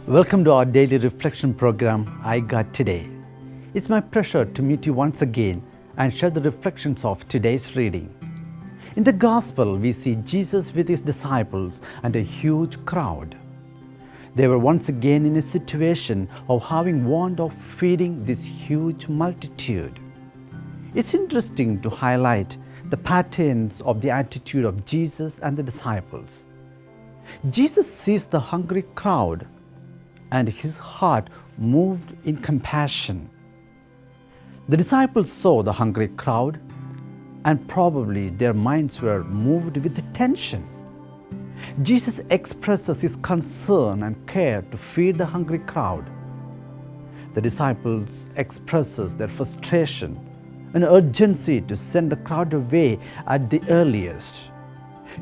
Welcome to our daily reflection program, iGod Today. It's my pleasure to meet you once again and share the reflections of today's reading. In the Gospel, we see Jesus with his disciples and a huge crowd. They were once again in a situation of having want of feeding this huge multitude. It's interesting to highlight the patterns of the attitude of Jesus and the disciples. Jesus sees the hungry crowd and his heart moved in compassion. The disciples saw the hungry crowd and probably their minds were moved with tension. Jesus expresses his concern and care to feed the hungry crowd. The disciples expresses their frustration and urgency to send the crowd away at the earliest.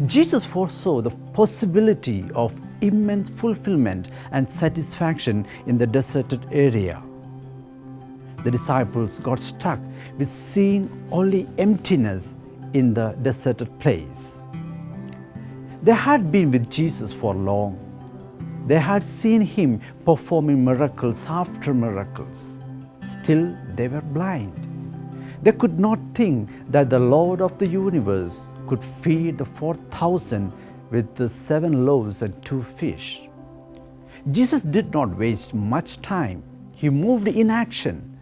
Jesus foresaw the possibility of immense fulfillment and satisfaction in the deserted area. The disciples got struck with seeing only emptiness in the deserted place. They had been with Jesus for long. They had seen him performing miracles after miracles. Still, they were blind. They could not think that the Lord of the universe could feed the 4,000 with the 7 loaves and 2 fish. Jesus did not waste much time. He moved in action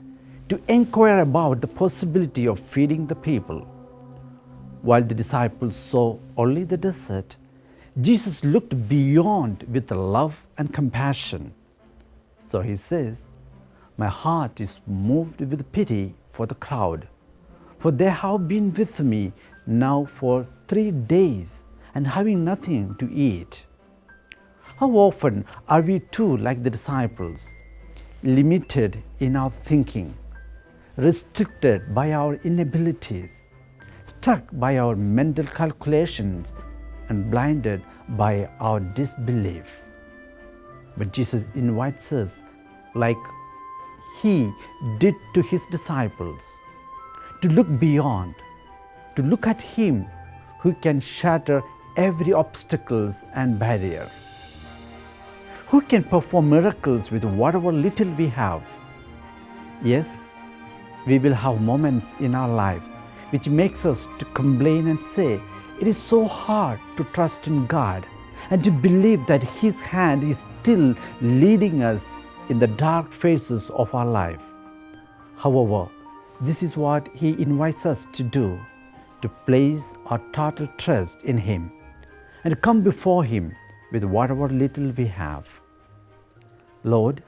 to inquire about the possibility of feeding the people. While the disciples saw only the desert, Jesus looked beyond with love and compassion. So he says, "My heart is moved with pity for the crowd, for they have been with me now for 3 days and having nothing to eat." How often are we too like the disciples, limited in our thinking, restricted by our inabilities, struck by our mental calculations, and blinded by our disbelief? But Jesus invites us, like he did to his disciples, to look beyond, to look at him who can shatter every obstacles and barrier, who can perform miracles with whatever little we have. Yes, we will have moments in our life which makes us to complain and say, it is so hard to trust in God and to believe that his hand is still leading us in the dark phases of our life. However, this is what he invites us to do, to place our total trust in him and come before him with whatever little we have. Lord,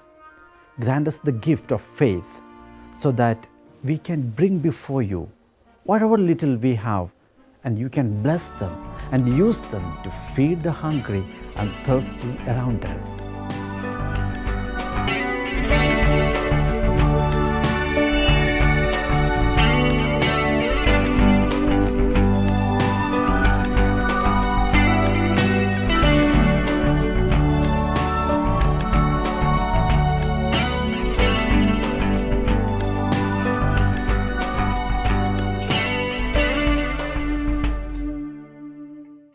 grant us the gift of faith so that we can bring before you whatever little we have, and you can bless them and use them to feed the hungry and thirsty around us.